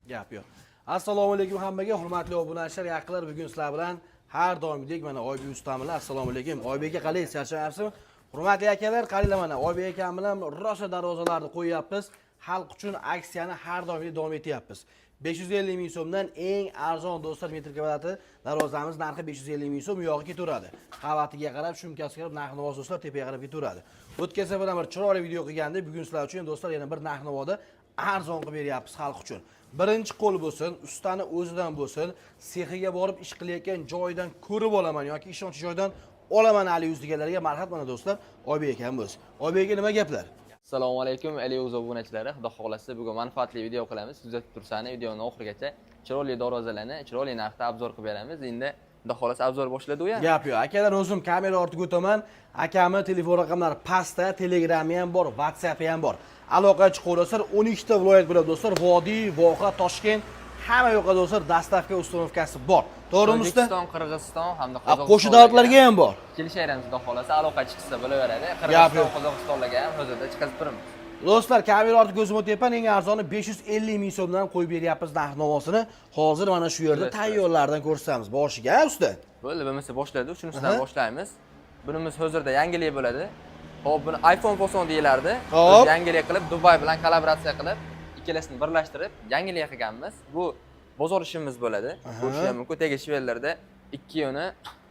Gap yo'q. Assalomu alaykum hammaga, hurmatli obunachilar, yaqinlar. Bugun sizlar bilan har doimgidek mana Oybek ustam bilan assalomu alaykum. Oybek aka qalaysiz? Charchamayapsizmi? Hurmatli akalar, qaranglar mana Oybek akam bilan rosa darvozalarni qo'yapmiz. Xalq uchun aksiyani har doimgidek davom etyapmiz. 550 ming so'mdan eng arzon do'stlar metr kvadratli darvozamiz narxi 550 ming so'm yog'i ketaveradi. Qavatiga qarab, shumkasiga qarab narx-navo do'stlar tepaga qarab ketaveradi. O'tgan safar bir chiroyli video qilganda, bugun sizlar uchun do'stlar yana bir narx-navoda arzon qilib beryapmiz xalq uchun. Birinchi qo'l bo'lsin, ustani o'zidan bo'lsin, sexiga borib ish qilayotgan joydan ko'rib olaman yoki ishonchli joydan olaman ali yuzdiganlarga marhamat mana do'stlar, Oybek akamiz. Oybek aka nima gaplar? Assalomu alaykum, Eliyoz obunachilari. Xudo xolasa bugun manfaatli video qilamiz. Kuzatib tursangiz videoni oxirigacha chiroyli darvozalarni chiroyli narxda obzor qilib beramiz. Endi xudo xolasa obzor boshladi u ham. Gap yo'q. Akalar, o'zim kamera ortiga o'taman. Akamning telefon raqamlari pastda, Telegram'i ham bor, WhatsApp'i ham bor. Aloqa chiqaverasizlar. 12 ta viloyat bo'ladi do'stlar. Vodiy, Voha, Toshkent hamma yoqda do'stlar dastavka ustanovkasi bor. To'g'rimi usta? O'zbekiston, Qirg'iziston hamda Qozog'iston. Qo'shni davlatlarga ham bor. Kelishaymiz xudo xolasa aloqa chiqsa bo'laveradi. Qirg'iziston, Qozog'istonlarga ham hozirda chiqazib turamiz. Do'stlar, kamera ortiga ko'zim o'tyapman. Eng arzoni 550 ming so'mdan qo'yib beryapmiz narx-navosini. Hozir mana shu yerda tayyorlardan ko'rsatamiz. Boshiga, usta. Bo'ldi, bo'lmasa boshladi. Shunisidan boshlaymiz. Bunimiz hozirda yangilik bo'ladi. Hop, buni iPhone Foson deyilardi. Biz yangilik qilib, Dubai bilan kollaboratsiya qilib, ikkalasini birlashtirib yangilik qilganmiz. Bu bozor ishimiz bo'ladi. Ko'rish ham mumkin. Tegi shvellarda ikki yoni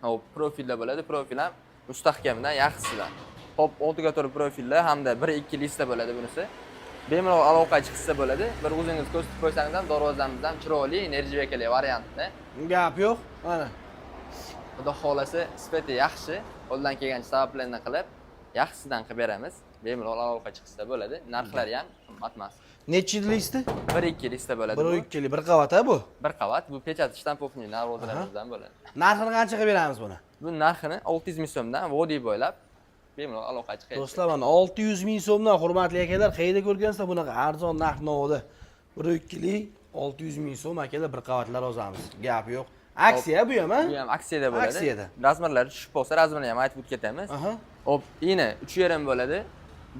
hop profilda bo'ladi. Profil ham mustahkamdan, yaxshisidan. Hop, oltiga to'g'ri profillar hamda 1-2 lista bo'ladi bunisi. Bemalol aloqa chiqsa bo'ladi. Bir o'zingiz ko'rsatib qo'ysangiz ham darvozamiz ham chiroyli, enerjiyakali variantda. Gap yo'q. Mana. Xudo xolasa sifati yaxshi, qo'ldan kelgancha sabablarni qilib, yaxshisidan qilib beramiz. Bemalol aloqa chiqsa bo'ladi. Narxlari ham qimmat emas. Nechi lista? 1-2 lista bo'ladi. 1-2 bir qavat ha bu? Bir qavat. Bu pechat shtampovniy darvozalarimizdan bo'ladi. Narxini qancha qilib beramiz buni? Bu narxini 600 ming so'mdan vodiy bo'ylab bemalol aloqa chiqadi. Do'stlar, mana 600 ming so'mdan hurmatli akalar, qayerda ko'rgansizlar bunaqa arzon narx-navoda 1-2lik 600 ming so'm akalar bir qavatlar olamiz. Gap yo'q. Aksiya bu ham, ha? Bu ham aksiyada bo'ladi. Aksiyada. Razmerlari tushib qolsa, razmerni ham aytib o'tib ketamiz. Hop, ina 3,5 bo'ladi.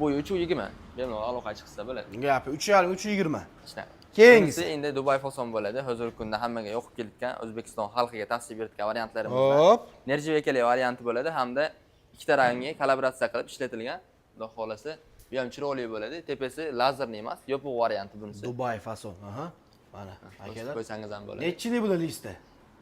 Bo'yi 3,20. Bemalol aloqa chiqsa bo'ladi. Gapi 3,5 3,20. Ishlab. Keyingisi endi Dubai Foson bo'ladi. Hozirgi kunda hammaga yoqib kelayotgan O'zbekiston xalqiga tavsiya berayotgan variantlarimiz bor. Hop. Enerjiyakali varianti bo'ladi hamda ikkita rangga kollaboratsiya qilib ishlatilgan. Xudo xolasa, bu ham chiroyli bo'ladi. Tepasi lazerli emas, yopiq varianti bunisi. Dubai Foson. Mana akalar. Qo'ysangiz ham bo'ladi. Nechilik bular lista?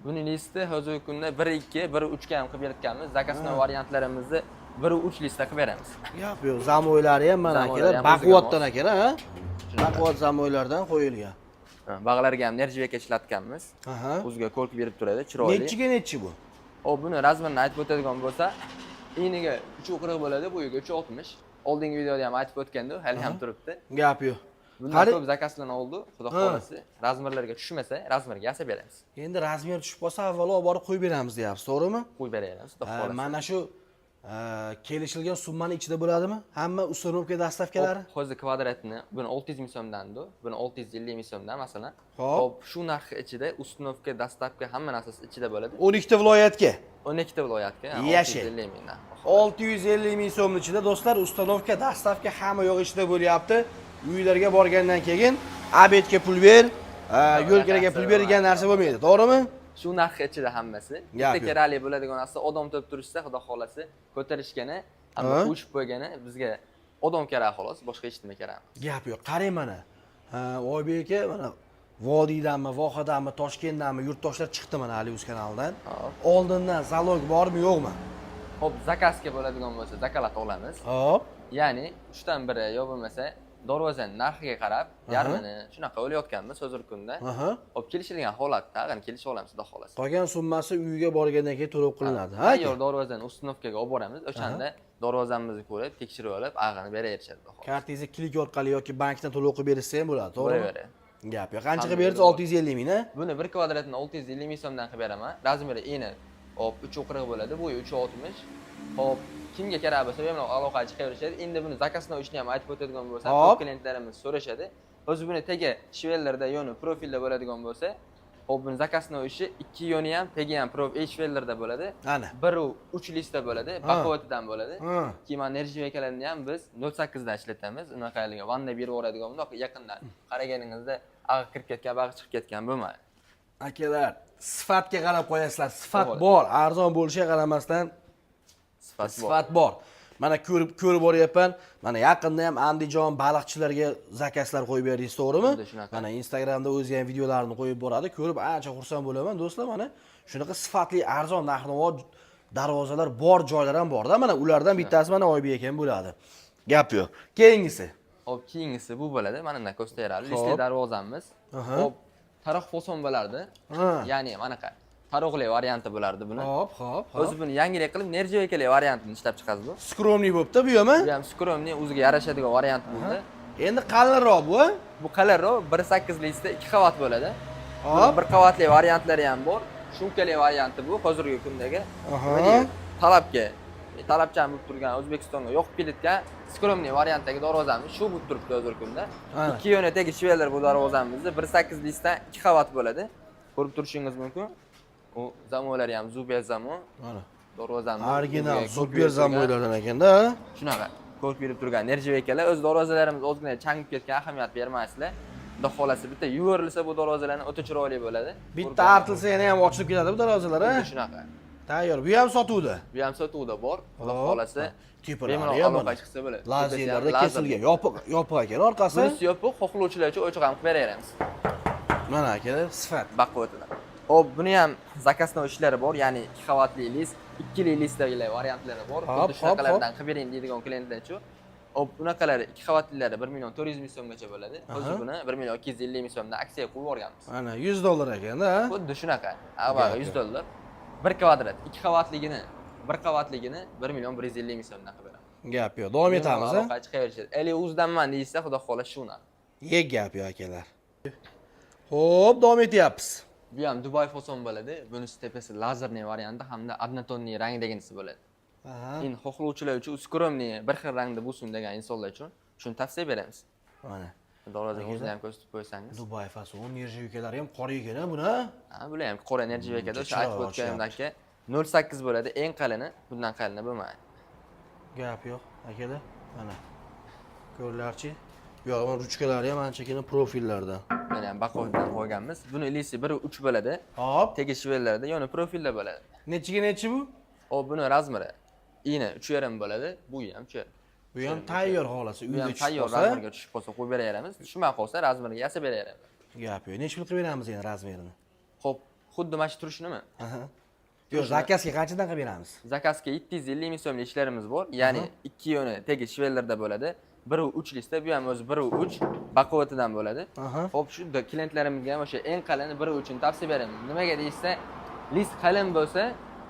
Buning listi hozirgi kunda 1-2, 1-3 ga ham qilib beryapmiz. Zakasning variantlarimizni 1-3 lista qilib beramiz. Gap yo'q, zamoylari ham mana akalar, baquvvatdan akalar, ha? Baquvvat zamoylardan qo'yilgan. Bag'larga ham enerjiyaka ishlatganmiz. O'ziga ko'rk berib turadi, chiroyli. Nechiga nechi bu? Hop, buni razmerini aytib o'tadigan bo'lsa, iniga 3,40 bo'ladi, bo'yiga 3,60. Oldingi videoda ham aytib o'tganda, hali ham turibdi. Gap yo'q. Bundan ko'p zakaslar oldi, xudo xolasa, razmerlarga tushmasa, razmerga yasab beramiz. Endi razmer tushib qolsa, avvalo olib borib qo'yib beramiz deyapsiz, to'g'rimi? Qo'yib beramiz, xudo xolasa. Mana shu kelishilgan summani ichida bo'ladimi? Hamma ustanovka dastavkalari? Hozir kvadratni buni 600 ming so'mdan-da, buni 650 ming so'mdan masalan. Hop, shu narx ichida ustanovka, dastavka hamma narsasi ichida bo'ladi. 12 ta viloyatga. 12 ta viloyatga 650 mingdan. 650 ming so'm ichida do'stlar, ustanovka, dastavka hamma yo'q ichida bo'lyapti. Uylarga borgandan keyin abetga pul ber, yo'lkiraga pul ber degan narsa bo'lmaydi, to'g'rimi? Shu narx ichida hammasi. Bitta kerakli bo'ladigan narsa odam to'p turishsa, xudo xolasa, ko'tarishgani, hamma ushib qo'ygani bizga odam kerak xolos, boshqa hech nima kerak emas. Gap yo'q. Qarang mana. Oybek aka mana Vodiydanmi, Vohadanmi, Toshkentdanmi yurtdoshlar chiqdi mana Alius kanalidan. Oldindan zalog bormi, yo'qmi? Hop, zakasga bo'ladigan bo'lsa, zakalat olamiz. Hop. Ya'ni 3 dan biri yo bo'lmasa darvozaning narxiga qarab, yarmini shunaqa o'layotganmiz hozirgi kunda. Hop, kelishilgan holatda, qani kelishib olamiz, xudo xolasa. Qolgan summasi uyga borgandan keyin to'lab qilinadi, ha? Tayyor darvozani ustanovkaga olib boramiz. O'shanda darvozamizni ko'rib, tekshirib olib, ag'ini beraverishadi, xudo xolasa. Kartingizni klik orqali yoki bankdan to'lov qilib bersa ham bo'ladi, to'g'rimi? Bo'laveradi. Gap yo'q. Qancha qilib berasiz? 650 ming, ha? Buni 1 kvadratini 650 ming so'mdan qilib beraman. Razmeri eni hop 3,40 bo'ladi, bo'yi 3,60. Hop, kimga kerak bo'lsa bemalol aloqa chiqaverishadi. Endi buni zakasni ishni ham aytib o'tadigan bo'lsa, ko'p klientlarimiz so'rashadi. O'zi buni tegi shvellarda yoni profilda bo'ladigan bo'lsa, hop buni zakasni ishi ikki yoni ham, tegi ham shvellarda bo'ladi. Ana. 1-3 lista bo'ladi, baquvvatidan bo'ladi. Keyin enerjiyakalarni ham biz 08 dan ishlatamiz. Unaqaligini vanda berib yuboradigan bo'lsa, yaqindan qaraganingizda ag'i kirib ketgan, bag'i chiqib ketgan bo'lmaydi. Akalar, sifatga qarab qo'yasizlar. Sifat bor, arzon bo'lishiga qaramasdan sifat bor. Mana ko'rib boryapman. Mana yaqinda ham Andijon baliqchilarga zakazlar qo'yib berdingiz, to'g'rimi? Mana Instagramda o'zi ham videolarini qo'yib boradi. Ko'rib ancha xursand bo'laman, do'stlar. Mana shunaqa sifatli arzon narx-navo darvozalar bor joylar ham bor-da. Mana ulardan bittasi mana Oybek akam bo'ladi. Gap yo'q. Keyingisi. Hop, keyingisi bu bo'ladi. Mana bunday ko'rsatayaradi. Listli darvozamiz. Hop, taroq fason bo'lardi. Ya'ni manaqa taroqli varianti bo'lardi buni. Hop. O'zi buni yangilik qilib nerjavekali variantini ishlab chiqasiz bu. Skromniy bo'pti bu ham. Bu ham skromniy, o'ziga yarashadigan variant bo'ldi. Endi qalinroq bu. Bu qalinroq 1.8 listrda 2 qavat bo'ladi. Hop, bir qavatli variantlari ham bor. Shumkali varianti bu hozirgi kundagi. Talabchan bo'lib turgan O'zbekistonga yoqib kelayotgan skromniy variantdagi darvozamiz shu bo'lib turibdi hozirgi kunda. 2 yo'nidagi shveler bu darvozamizda 1.8 listrda 2 qavat bo'ladi. Ko'rib turishingiz mumkin. U zamonlari ham Zuber zamon. Mana darvozamiz original Zuber zamonlardan ekanda. Shunaqa ko'rib berib turgan nerjavekalar o'z darvozalarimiz ozgina changib ketgan, ahamiyat bermaysizlar. Xudo xolasa bitta yuvarilsa bu darvozalarni o'ta chiroyli bo'ladi. Bitta artilsa yana ham ochilib ketadi bu darvozalar, ha? Shunaqa. Tayyor. Bu ham sotuvda. Bu ham sotuvda bor. Xudo xolasa bemalol aloqa chiqsa bo'ladi. Lazerlarda kesilgan, yopiq ekan orqasi. Bunisi yopiq, xohlovchilar uchun ochiq ham qilib beraveramiz. Mana akalar, sifat. Baquvvatlar. Hop, buni ham zakasnov ishlari bor, ya'ni 2 qavatli list, 2 li listdagilar variantlari bor. Xuddi shunaqalardan qilib bering deydigan klientlar uchun. Hop, bunaqalari 2 qavatlilari 1.400 ming so'mgacha bo'ladi. Hozir buni 1.250 ming so'mdan aksiya qo'yib yuborganmiz. Ana $100 ekanda, ha? Xuddi shunaqa. Avval $100. 1 kvadrat, 2 qavatligini, 1 qavatligini 1.150 ming so'mdan qilib beraman. Gap yo'q. Davom etamiz, ha? Aloqa chiqaverishadi. Eli o'zdanman deysa, xudo xohlasa shuna. Gap yo'q akalar. Xo'p, davom etyapmiz. Bu ham Dubai fason bo'ladi. Bunisi tepasi lazerniy varianti hamda adnatoniy rangdaginisi bo'ladi. Endi xohlovchilar uchun skromniy bir xil rangda bo'lsin degan insonlar uchun shuni tavsiya beramiz. Mana darvozaning o'zini ham ko'rsatib qo'ysangiz. Dubai fason nerjavekalar ham qora ekan-a buni. Ha, bular ham qora nerjavekada o'sha aytib o'tganimdek 0.8 bo'ladi, eng qalini, bundan qalini bo'lmaydi. Gap yo'q, akalar. Mana ko'rlarchi. Yo'q, ruchkalari ham anchagina profillardan. Mana ham baqovdan qo'yganmiz. Buni ilisi 1.3 bo'ladi. Hop, tegishvellarda, yana profilda bo'ladi. Nechiga bu? Hop, buni razmeri ini 3.5 bo'ladi, bu ham 3.5. Bu ham tayyor xolasi, uyda tushib tayyor razmerga tushib qolsa qo'yib beraveramiz. Tushmay qolsa razmerga yasab beraveramiz. Gap yo'q. Necha pul qilib beramiz endi razmerini? Xo'p, xuddi mana shu turishnimi? Yo'q, zakazga qanchadan qilib beramiz? Zakazga 750 ming so'mlik ishlarimiz bor. Ya'ni 2 yo'ni tegish shvellarda bo'ladi. 1.3 lista, bu ham o'zi 1.3 baquvvatidan bo'ladi. Xo'p, shu klientlarimizga ham o'sha eng qalini 1.3 ni tavsiya beramiz. Nimaga deysa, list qalin bo'lsa,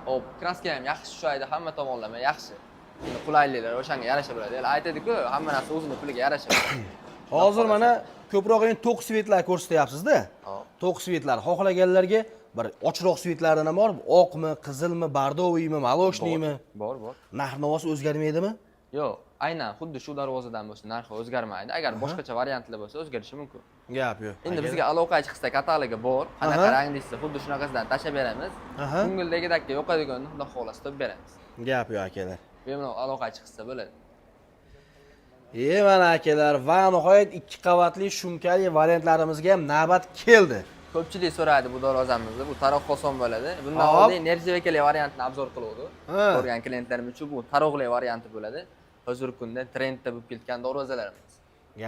hop, kraska ham yaxshi tushadi, hamma tomonlama yaxshi. Qulayliklar o'shanga yarasha bo'ladi. Aytadi-ku, hamma narsa o'zining puliga yarasha. Hozir mana ko'proq endi to'q svetlar ko'rsatyapsiz-da. To'q svetlar xohlaganlarga bir ochroq svetlardan ham bor, oqmi, qizilmi, bardoviymi, moloshniymi? Bor. Narx-navosi o'zgarmaydimi? Yo'q, aynan xuddi shu darvozadan bo'lsa narxi o'zgarmaydi. Agar boshqacha variantlar bo'lsa o'zgarishi mumkin. Gap yo'q. Endi bizga aloqa chiqsa katalogi bor. Qanaqa rang deysa, xuddi shunaqasidan tashab beramiz. Ko'ngildagidek yo'qadiganini xudo xolasa topib beramiz. Gap yo'q akalar. Bemalol aloqa chiqsa bo'ladi. Mana akalar, va nihoyat 2 qavatli shumkali variantlarimizga ham navbat keldi. Ko'pchilik so'radi bu darvozamizni, bu taroq fason bo'ladi. Bundan oldin nerjavekali variantni obzor qiluvdik. Ko'rgan klientlarim uchun bu taroqli varianti bo'ladi. Hozirgi kunda trendda bo'lib ketgan darvozalarimiz.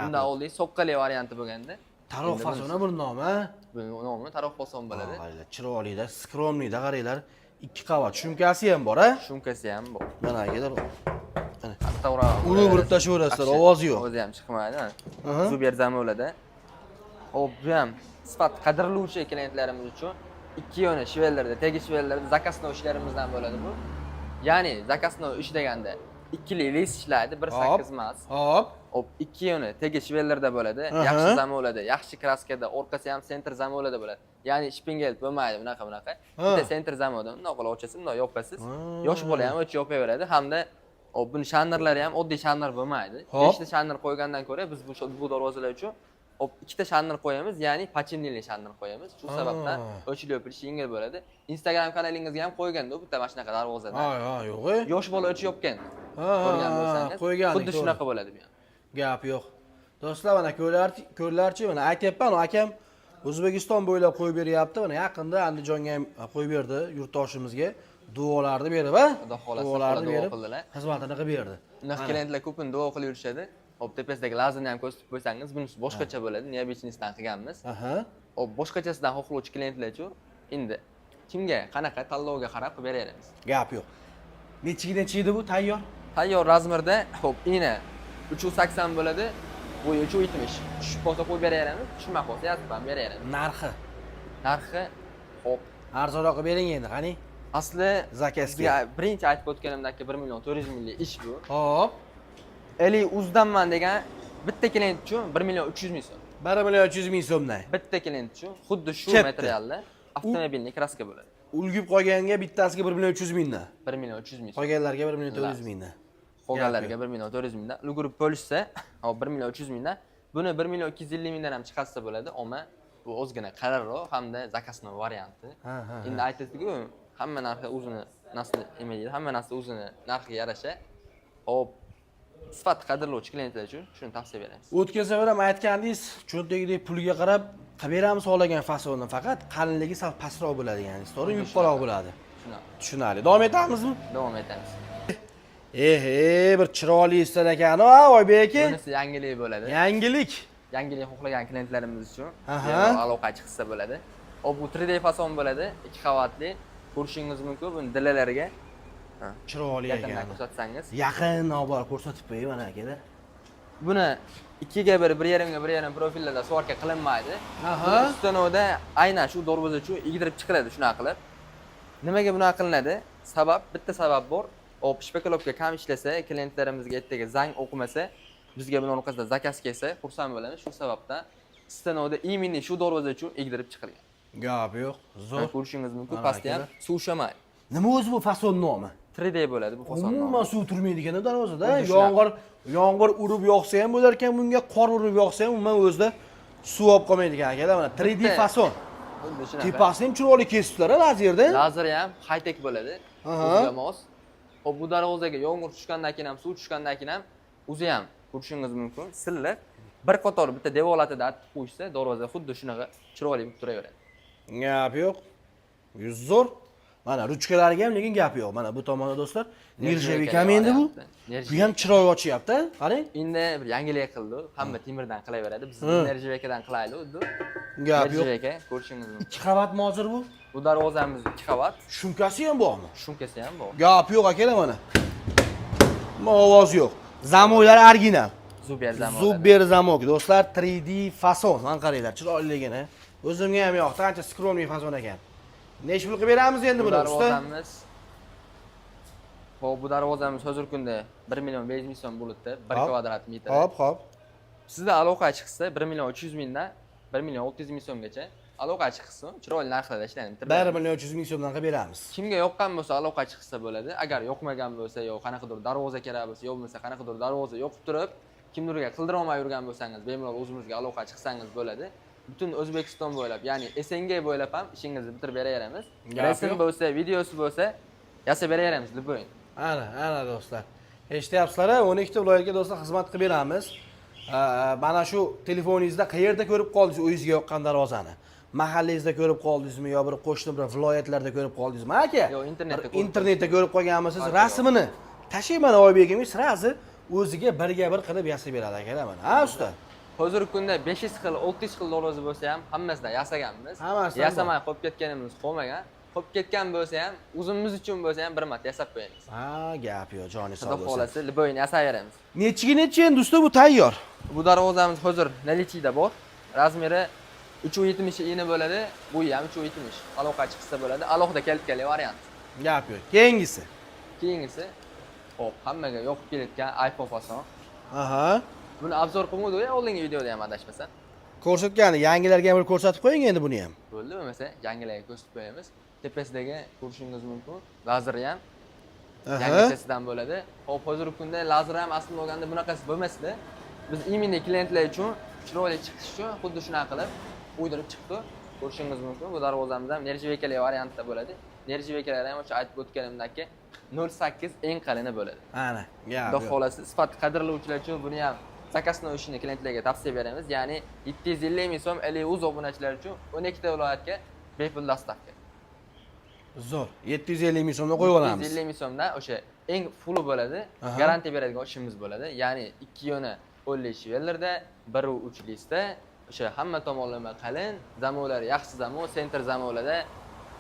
Bundan oldin soqqali varianti bo'lganda, taroq fasoni bu nomi, bu nomi taroq fason bo'ladi. Chiroylida, skromniyda qaranglar. 2 qavat shumkasi ham bor, ha? Shumkasi ham bor. Mana akalar. To'g'ri. Uni urib tashaverasizlar, ovozi yo'q. O'zi ham chiqmaydi. Zuber zamonlarda. Hop, bu ham sifat qadrlovchi klientlarimiz uchun 2 yo'ni shvellarda, tegish shvellarda zakasnov ishlarimizdan bo'ladi bu. Ya'ni zakasnov ish deganda 2 li list ishlaydi, 1.8 emas. Hop. Hop, 2 yo'ni tegish shvellarda bo'ladi, yaxshi zamonlarda, yaxshi kraskada, orqasi ham center zamonlarda bo'ladi. Ya'ni shpingel bo'lmaydi, bunaqa. Bitta center zamonda bundoq qilib ochasiz, bundoq yopasiz. Yosh bola ham o'ch yopaveradi hamda buni shannerlari ham oddiy shanner bo'lmaydi. 5 ta shanner qo'ygandan ko'ra biz bu darvozalar uchun 2 ta shanner qo'yamiz, ya'ni pachimnili shanner qo'yamiz. Shu sababdan o'chilib yopish yengil bo'ladi. Instagram kanalingizga ham qo'yganda bitta mana shunaqa darvozadan. Yo'q. Yosh bola o'ch yopgan. Ko'rgan bo'lsangiz, xuddi shunaqa bo'ladi bu ham. Gap yo'q. Do'stlar, mana ko'rlarchi, mana aytyapman, akam O'zbekiston bo'ylab qo'yib beryapti. Mana yaqinda Andijonga ham qo'yib berdi, yurtdoshimizga. Duolarni berib, Xudo xolasa, duolarni duo berib, qildilar. xizmatini qilib berdi. Unaqa klientlar ko'pini duo qilib yurishadi. Hop, tepasidagi lazerni ham ko'rsatib qo'ysangiz, bunisi boshqacha bo'ladi. Neobechnisidan qilganmiz. Aha. Hop, boshqachasidan xohlovchi klientlar-chi, endi kimga qanaqa tanlovga qarab qilib beraveramiz. Gap yo'q. Nechigacha edi bu tayyor? Tayyor razmerda, hop, ina 380 bo'ladi, bo'yi 370. Tushib qolsa qo'yib beraveramiz, tushmay qolsa yozib ham beraveramiz. Narxi hop, Arzonroq bering endi, qani? asli Zakazga. birinchi aytib o'tganimdek 1 million 400 minglik ish bu. Hop. Eli uzdanman degan bitta klient uchun 1 million 300 ming so'm. 1 million 300 ming so'mdan. Bitta klient uchun xuddi shu Chepdi. materialda avtomobilning kraska bo'ladi. Ulgib qolganga bittasiga 1 million 300 mingdan. 1 million 300 ming so'm. Qolganlarga 1 million 400 mingdan. Qolganlarga 1 million 400 mingdan. Ulgurib bo'lishsa, hop 1 million 300 mingdan. Buni 1 million 250 mingdan ham chiqarsa bo'ladi, ammo bu o'zgina qarorroq hamda zakasning varianti. Endi aytasiz-ku, hamma narxi o'zini nasli emaydi, hamma narsa o'zini narxiga yarasha. Hop, sifat qadrlovchi klientlar uchun shuni tavsiya beramiz. O'tgan safar ham aytgandingiz, cho'ntagidagi pulga qarab qilib beramiz xohlagan fasonni, faqat qalinligi sal pastroq bo'ladi, ya'ni to'g'ri, yupqaroq bo'ladi. Tushunarli. Davom etamizmi? Davom etamiz. Bir chiroyli istan ekan, Oybek aka. Bunisi yangilik bo'ladi. Yangilik. Yangilik xohlagan klientlarimiz uchun Aha. aloqa chiqsa bo'ladi. Hop, bu 3D fason bo'ladi, 2 qavatli. Ko'rishingiz mumkin buni dilalariga. Chiroyli Yaqindan ekan. ko'rsatsangiz. Yaqin obor ko'rsatib qo'ying mana akalar. Buni 2 ga 1, 1.5 ga 1.5 profillarda svorka qilinmaydi. Aha. Ustanovda aynan shu darvoza uchun egdirib chiqiladi shunaqa qilib. Nimaga bunaqa qilinadi? Sabab, bitta sabab bor. Hop, shpekalovka kam ishlasa, klientlarimizga ertaga zang o'qimasa, bizga buning orqasidan zakaz kelsa, xursand bo'lamiz. Shu sababdan stanovda imенно shu darvoza uchun egdirib chiqilgan. Gap yo'q, zo'r. Ko'rishingiz mumkin, Mana pastda ham akalar. suv ushamaydi. Nima o'zi bu fason nomi? 3D bo'ladi bu fason nomi. Umuman suv turmaydi ekan darvozada. Xuddi shunaqa. Yomg'ir urib yoqsa ham bo'lar ekan, bunga qor urib yoqsa ham umuman o'zida suv olib qolmaydi ekan akalar. Mana 3D Bitta. fason. Xuddi shunaqa. Tepasini ham chiroyli kesiblar lazerda. Lazer ham high-tech bo'ladi. Aha. O'ziga mos. Hop, bu darvozaga yomg'ir tushgandan keyin ham, suv tushgandan keyin ham o'zi ham ko'rishingiz mumkin, silliq. Bir qator bitta devorlatida artib qo'yishsa, darvoza xuddi shunaqa chiroyli bo'lib turaveradi. Gap yo'q. Yuz zo'r. Mana ruchkalariga ham lekin gap yo'q. Mana bu tomonda do'stlar, nirjavik ham endi bu. Bu ham chiroy ochyapti, qarang. Endi bir yangilik qildi. Hamma temirdan qilaveradi. Biz nirjavikadan qilaylik, xuddi. Gap yo'q. Nirjavika ko'rishingiz mumkin. 2 qavatmi hozir bu? Bu darvozamiz 2 qavat, Shumkasi ham bormi? shumkasi ham bor. Gap yo'q akalar mana. Ovoz yo'q. Zamoylar original. Zuber zamon. Zuber zamok do'stlar, 3D fason. Mana qaranglar, chiroyligini. O'zimga ham yoqdi, ancha skromniy fason ekan. Nech pul qilib beramiz endi Bu buni usta? darvozamiz hop, bu darvozamiz hozirgi kunda 1 million 500 ming so'm bo'libdi, 1 Hop. kvadrat metr. Hop. Sizda aloqa chiqsa 1 million 300 mingdan 1 million 600 ming so'mgacha aloqa chiqsa, chiroyli narxlarda ishlaymiz. 1 million 300 ming so'mdan qilib beramiz. Kimga yoqqan bo'lsa aloqa chiqsa bo'ladi. Agar yoqmagan bo'lsa, yo qanaqadir darvoza kerak bo'lsa, yo bo'lmasa qanaqadir darvoza yoqib turib, kimdirga qildira olmay yurgan bo'lsangiz, bemalol o'zimizga aloqa chiqsangiz bo'ladi. Butun O'zbekiston bo'ylab, ya'ni SNG bo'ylab ham ishingizni bitirib beraveramiz. Rasm bo'lsa, videosi bo'lsa, yasab beraveramiz, любой. Ana do'stlar. Eshityapsizlar-a? 12 ta viloyatga do'stlar xizmat qilib beramiz. Mana shu telefoningizda qayerda ko'rib qoldingiz o'zingizga yoqqan darvozani? Mahallangizda ko'rib qoldingizmi yo bir qo'shni bir viloyatlarda ko'rib qoldingizmi aka? Yo, internetda internetda ko'rib qolganmisiz? Rasmini tashlang mana Oybek aka, sirazi o'ziga birga bir qilib yasab beradi akalar mana. Ha usta? Hozirgi kunda 500 xil, 600 xil darvoza bo'lsa ham hammasidan yasaganmiz. Hammasidan Yasamay qolib ketganimiz qolmagan. Qolib ketgan bo'lsa ham, o'zimiz uchun bo'lsa ham bir marta yasab qo'yamiz. Ha, gap yo'q, joni sog' Xudo bo'lsin. xolasa, liboyini yasaveramiz. Necha endi usta bu tayyor? Bu darvozamiz hozir nalichida bor. Razmeri 370 ini bo'ladi, bu ham 370. Aloqa chiqsa bo'ladi. Alohida kaltkali variant. Gap yo'q. Keyingisi. Keyingisi hop, hammaga yoqib kelayotgan iPhone fason. Aha. Buni obzor qilmadik ya, oldingi videoda ham adashmasam. Ko'rsatgani, yangilarga ham bir ko'rsatib qo'ying endi buni ham. Bo'ldi, bo'lmasa yangilarga ko'rsatib qo'yamiz. Tepasidagi ko'rishingiz mumkin. Lazer ham yangisidan bo'ladi. Hop, hozirgi kunda lazer ham aslida olganda bunaqasi bo'lmasdi. Biz imенно klientlar uchun chiroyli chiqish uchun xuddi shunaqa qilib o'ydirib chiqdi. Ko'rishingiz mumkin. Bu darvozamiz ham nirjavekali variantda bo'ladi. Nirjavekalar ham o'sha aytib o'tganimdek 0.8 eng qalini bo'ladi. Ana, gap Xudo yo'q. xolasi sifat qadrlovchilar uchun buni ham zakasni ishini klientlarga tavsiya beramiz. Ya'ni 750 ming so'm Eliuz obunachilar uchun 12 ta viloyatga bepul dostavka. Zo'r. 750 ming so'mdan qo'yib olamiz. 750 ming so'mdan o'sha eng fulli bo'ladi, garantiya beradigan ishimiz bo'ladi. Ya'ni 2 yo'ni 10 shivellarda, 1 3 o'sha hamma tomonlama qalin, zamonlari yaxshi zamon, center zamonlarda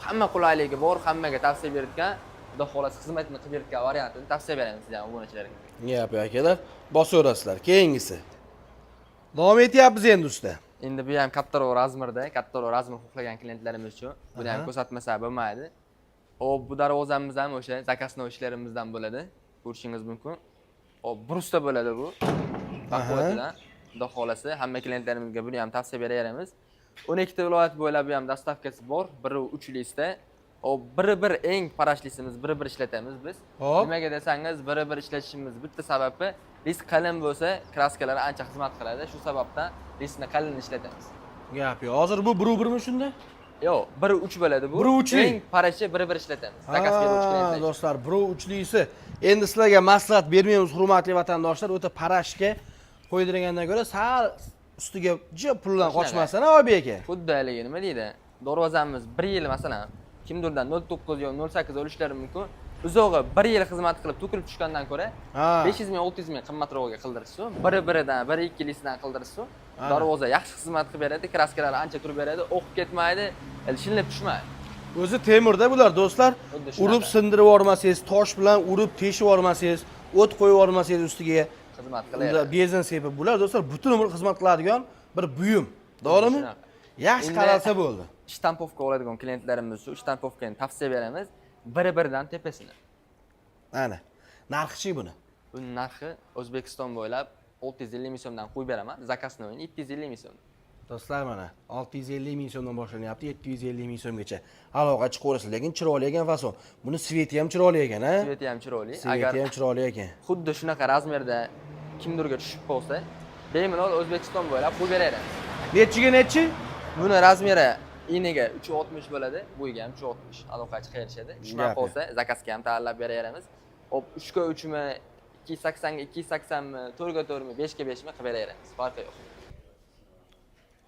hamma qulayligi bor, hammaga tavsiya beritgan, xudo xolasa xizmatni qilib beritgan variantini tavsiya beramiz sizlarga obunachilarga. Gap akalar, bosaverasizlar. Keyingisi. Davom etyapmiz endi usta. Endi bu ham kattaroq razmerda, kattaroq razmer xohlagan klientlarimiz uchun buni ham ko'rsatmasa bo'lmaydi. Hop, bu darvozamiz ham o'sha zakasni ishlarimizdan bo'ladi. Ko'rishingiz mumkin. Hop, brusda bo'ladi bu. Baquvvatidan. Xudo xolasa hamma klientlarimizga buni ham tavsiya beraveramiz. 12 ta viloyat bo'ylab ham dostavkasi bor. Biri 3 Hop, bir eng parashlisimiz, bir ishlatamiz biz. Nimaga desangiz, bir ishlatishimiz bitta sababi risk qalin bo'lsa, kraskalari ancha xizmat qiladi. Shu sababdan riskni qalin ishlatamiz. Gap yo'q. Hozir bu 1-1mi shunda? Yo'q, 1-3 bo'ladi bu. Eng parashi bir ishlatamiz. Zakas beruvchi klientlar. Do'stlar, 1-3lisi. Endi sizlarga maslahat bermaymiz, hurmatli vatandoshlar. O'ta parashga qo'ydirgandan ko'ra sal ustiga jip puldan qochmasdan, Oybek aka. Xuddi haligi nima deydi? Darvozamiz 1 yil masalan kimdirdan 09 yo 08 olishlari mumkin. Uzog'i 1 yil xizmat qilib to'kilib tushgandan ko'ra 500 ming 600 ming qimmatroqga qildirishsa, biridan 1-2lisidan qildirishsa, darvoza yaxshi xizmat qilib beradi, kraskalari ancha turib beradi, o'qib ketmaydi, shilinib tushmaydi. O'zi temirda bular do'stlar. Urib sindirib yormasangiz, tosh bilan urib teshib yormasangiz, o't qo'yib yormasangiz ustiga xizmat qilaydi. Benzin sepib bular do'stlar butun umr xizmat qiladigan bir buyum. To'g'rimi? Yaxshi qaralsa bo'ldi. Shtampovka oladigan klientlarimiz shu shtampovkani tavsiya beramiz. Biridan tepasini. Ana. Narxi buni. Buning narxi O'zbekiston bo'ylab 650 ming so'mdan qo'yib beraman. Zakasni 750 ming so'm. Do'stlar mana 650 ming so'mdan boshlanyapti, 750 ming so'mgacha. Aloqa chiqaverasiz, lekin chiroyli ekan fason. Buni sveti ham chiroyli ekan, ha? Sveti ham chiroyli. Sveti ham chiroyli ekan. Xuddi shunaqa razmerda kimdirga tushib qolsa, bemalol O'zbekiston bo'ylab qo'yib beramiz. Nechiga nechi? Buni razmeri iniga 360 bo'ladi, bo'yiga ham 360. Aloqachi qayerishadi. Shunday qolsa, zakasga ham tayyorlab beraveramiz. Hop, 3 ga 3 mi, 280 ga 280 mi, 4 ga 4 mi, 5 ga 5 mi qilib beraveramiz. Farqi yo'q.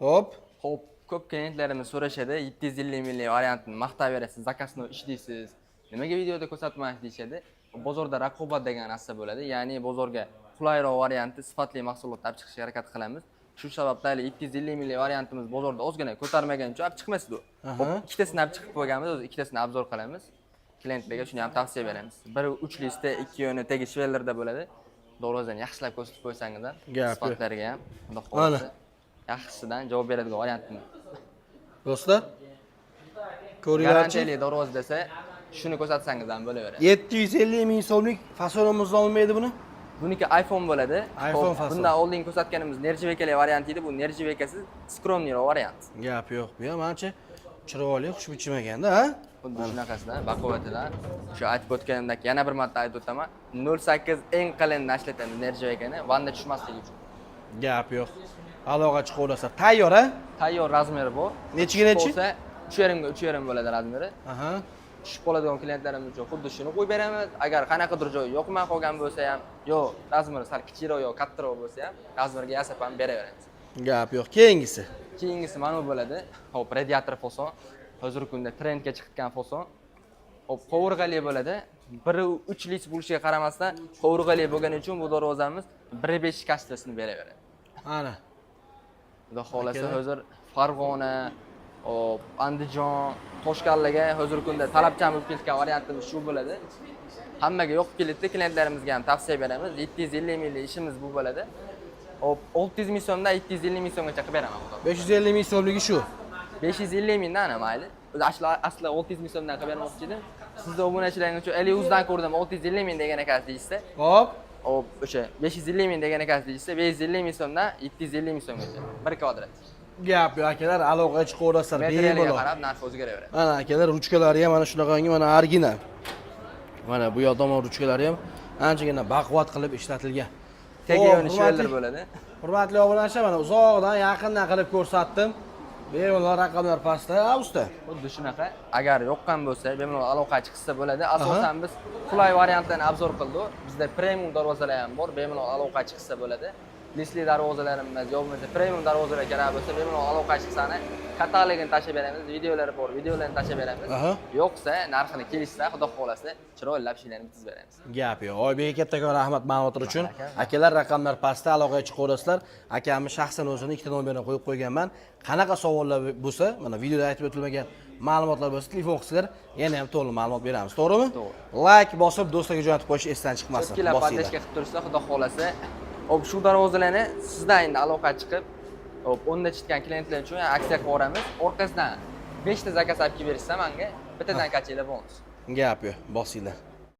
Hop, ko'p klientlarimiz so'rashadi, 750 minglik variantini maqtab berasiz, zakasni ishlaysiz. Nimaga videoda ko'rsatmaysiz deyshadi. Bozorda raqobat degan narsa bo'ladi. Ya'ni bozorga qulayroq variantni, sifatli mahsulot olib chiqishga harakat qilamiz. Shu sababdan 750 minglik variantimiz bozorda ozgina ko'tarmagan uchun olib chiqmasdi u. Hop, ikkitasini olib chiqib qo'yganmiz, o'zi ikkitasini obzor qilamiz. Klientlarga shuni ham tavsiya beramiz. Biri 3lisda, 2 yo'ni tegi shvellarda bo'ladi. Darvozani yaxshilab ko'rsatib qo'ysangizlar, sifatlariga ham, xudo xolasa yaxshisidan javob beradigan variantimiz. Do'stlar, ko'ringlarchi. Garantiyali darvoza desa, shuni ko'rsatsangiz ham bo'laveradi. 750 ming so'mlik fasonimiz olmaydi buni? Buniki iPhone bo'ladi. iPhone fason. Bundan oldin ko'rsatganimiz nerjivekali variant edi. Bu nerjivekasiz skromniroq variant. Gap yo'q. Bu ham ancha chiroyli, xushbichim ekanda, ha? Xuddi shunaqasidan, baquvvatidan. Shu aytib o'tganimdek yana bir marta aytib o'taman. 08 eng qalin ishlatamiz nerjivekani, vanda tushmasligi uchun. Gap yo'q. Aloqa chiqaverasizlar. Tayyor, ha? Tayyor razmeri bor. Nechiga nechi? Bo'lsa 3,5 ga 3,5 bo'ladi razmeri. Aha. Tushib qoladigan klientlarimiz uchun xuddi shuni qo'yib beramiz. Agar qanaqadir joyi yoqmay qolgan bo'lsa ham, yo razmeri sal kichikroq yo kattaroq bo'lsa ham, razmerga yasab ham beraveramiz. Gap yo'q. Keyingisi. Keyingisi mana bu bo'ladi. Hop, radiator fason. Hozirgi kunda trendga chiqqan fason. Hop, qovurg'ali bo'ladi. Biri 3 lis bo'lishiga qaramasdan, qovurg'ali bo'lgani uchun bu darvozamiz 1.5 kashtasini beraveradi. Ana. Xudo xolasa hozir Farg'ona, Andijon, Toshkentlarga hozirgi kunda talabchan bo'lib ketgan variantimiz shu bo'ladi. Hammaga yoqib keladi, klientlarimizga ham tavsiya beramiz. 750 minglik ishimiz bu bo'ladi. Hop, 600 ming so'mdan 750 ming so'mgacha qilib beraman xudo. 550 ming so'mligi shu. 550 mingdan mayli. O'zi asli 600 ming so'mdan qilib bermoqchi edim. Sizning obunachilaringiz uchun Eliuzdan ko'rdim 650 ming degan ekansiz deysiz. Hop. Hop, o'sha 550 ming degan ekansiz deysiz. 550 ming so'mdan 750 ming so'mgacha. 1 kvadrat. Gap yo'q akalar, aloqa chiqaverasizlar. Materialga qarab narx o'zgaraveradi. Mana akalar, ruchkalari ham mana shunaqangi, mana original. Mana bu yoq tomon ruchkalari ham anchagina baquvvat qilib ishlatilgan. Tegayoni shvellar bo'ladi. Hurmatli obunachilar, mana uzoqdan, yaqindan qilib ko'rsatdim. Bemalol raqamlar pastda, usta. Xuddi shunaqa. Agar yoqqan bo'lsa, bemalol aloqa chiqsa bo'ladi. Asosan biz qulay variantlarni obzor qildik. Bizda premium darvozalar ham bor, bemalol aloqa chiqsa bo'ladi. listli darvozalarimiz, yo bo'lmasa premium darvozalar kerak bo'lsa, bemalol aloqa chiqsani, katalogini tashib beramiz, videolari bor, videolarni tashib beramiz. Yo'qsa, narxini kelishsa, xudo xolasa, chiroylab ishlarni bitkazib beramiz. Gap yo'q. Oybek kattakon rahmat ma'lumotlar uchun. Akalar raqamlar pastda aloqaga chiqaverasizlar. Akamni shaxsan o'zini ikkita nomerini qo'yib qo'yganman. Qanaqa savollar bo'lsa, mana videoda aytib o'tilmagan ma'lumotlar bo'lsa, telefon qilsanglar, yana ham to'liq ma'lumot beramiz. To'g'rimi? To'g'ri. Like bosib, do'stlarga jo'natib qo'yish esdan chiqmasin. Ikkila podleshka qilib tursa, xudo xolasa, hop shu darvozalarni sizdan endi aloqa chiqib, hop 10 ta chitgan klientlar uchun aksiya qilib yuboramiz. Orqasidan 5 ta zakaz olib kelib berishsa, menga bittadan kachinglar bonus. Gap yo'q, bosinglar.